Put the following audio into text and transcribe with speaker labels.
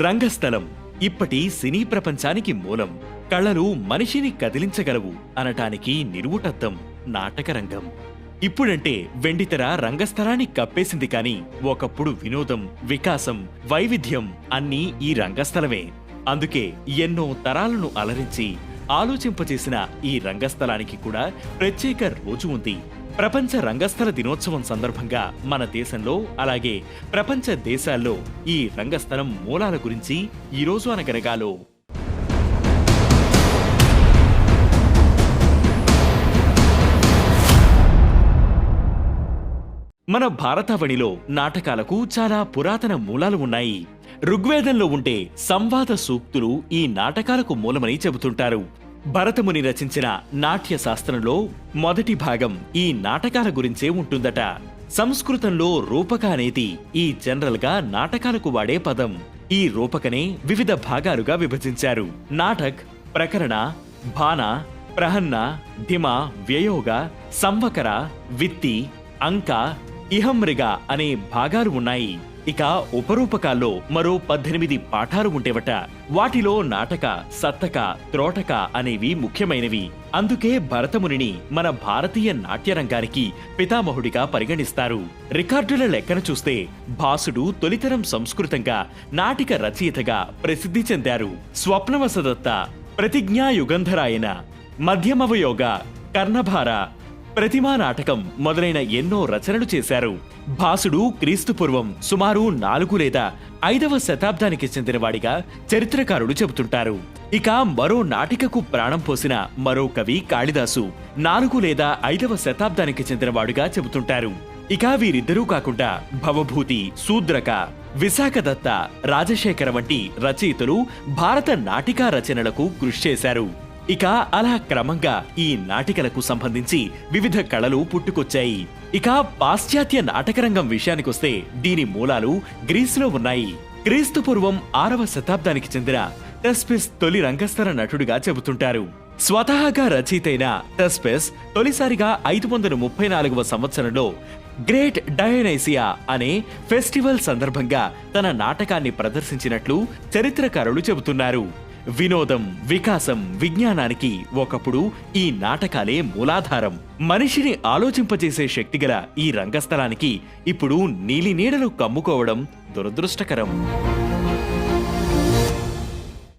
Speaker 1: రంగస్థలం ఇప్పటి సినీ ప్రపంచానికి మూలం. కళలు మనిషిని కదిలించగలవు అనటానికి నిరువుటద్దం నాటకరంగం. ఇప్పుడంటే వెండితెర రంగస్థలాన్ని కప్పేసింది, కాని ఒకప్పుడు వినోదం, వికాసం, వైవిధ్యం అన్నీ ఈ రంగస్థలమే. అందుకే ఎన్నో తరాలను అలరించి ఆలోచింపచేసిన ఈ రంగస్థలానికి కూడా ప్రత్యేక రోజు ఉంది. ప్రపంచ రంగస్థల దినోత్సవం సందర్భంగా మన దేశంలో అలాగే ప్రపంచ దేశాల్లో ఈ రంగస్థలం మూలాల గురించి ఈరోజు అనగనగాలో మన భారతావనిలో నాటకాలకు చాలా పురాతన మూలాలు ఉన్నాయి. ఋగ్వేదంలో ఉండే సంవాద సూక్తులు ఈ నాటకాలకు మూలమని చెబుతుంటారు. భరతముని రచించిన నాట్య శాస్త్రంలో మొదటి భాగం ఈ నాటకాల గురించే ఉంటుందట. సంస్కృతంలో రూపక అనేది ఈ జనరల్ గా నాటకాలకు వాడే పదం. ఈ రూపకనే వివిధ భాగాలుగా విభజించారు. నాటక్, ప్రకరణ, భాన, ప్రహన్న, ధిమ, వ్యయోగ, సంవకర, విత్తి, అంక, ఇహమృగ అనే భాగాలు ఉన్నాయి. ఇక ఉపరూపకాల్లో మరో 18 పాఠాలు ఉండేవట. వాటిలో నాటక, సత్తక, త్రోటక అనేవి ముఖ్యమైనవి. అందుకే భరతమునిని మన భారతీయ నాట్యరంగానికి పితామహుడిగా పరిగణిస్తారు. రికార్డుల లెక్కన చూస్తే భాసుడు తొలితరం సంస్కృతంగా నాటిక రచయితగా ప్రసిద్ధి చెందారు. స్వప్నవసదత్త, ప్రతిజ్ఞా యుగంధరాయన, మధ్యమవయోగ, కర్ణభార, ప్రతిమా నాటకం మొదలైన ఎన్నో రచనలు చేశారు. భాసుడు క్రీస్తుపూర్వం సుమారు 4 లేదా 5వ శతాబ్దానికి చెందినవాడిగా చరిత్రకారులు చెబుతుంటారు. ఇక మరో నాటికకు ప్రాణం పోసిన మరో కవి కాళిదాసు 4 లేదా 5వ శతాబ్దానికి చెందినవాడుగా చెబుతుంటారు. ఇక వీరిద్దరూ కాకుండా భవభూతి, శూద్రక, విశాఖదత్త, రాజశేఖర వంటి రచయితలు భారత నాటికా రచనలకు కృషి చేశారు. ఇక అలా క్రమంగా ఈ నాటికలకు సంబంధించి వివిధ కళలు పుట్టుకొచ్చాయి. ఇక పాశ్చాత్య నాటకరంగం విషయానికొస్తే దీని మూలాలు గ్రీసులో ఉన్నాయి. క్రీస్తుపూర్వం 6వ శతాబ్దానికి చెందిన థెస్పిస్ తొలి రంగస్థల నటుడిగా చెబుతుంటారు. స్వతహాగా రచయితైన థెస్పిస్ తొలిసారిగా 534వ సంవత్సరంలో గ్రేట్ డయోనైసియా అనే ఫెస్టివల్ సందర్భంగా తన నాటకాన్ని ప్రదర్శించినట్లు చరిత్రకారులు చెబుతున్నారు. వినోదం, వికాసం, విజ్ఞానానికి ఒకప్పుడు ఈ నాటకాలే మూలాధారం. మనిషిని ఆలోచింపజేసే శక్తిగల ఈ రంగస్థలానికి ఇప్పుడు నీలి నీడలు కమ్ముకోవడం దురదృష్టకరం.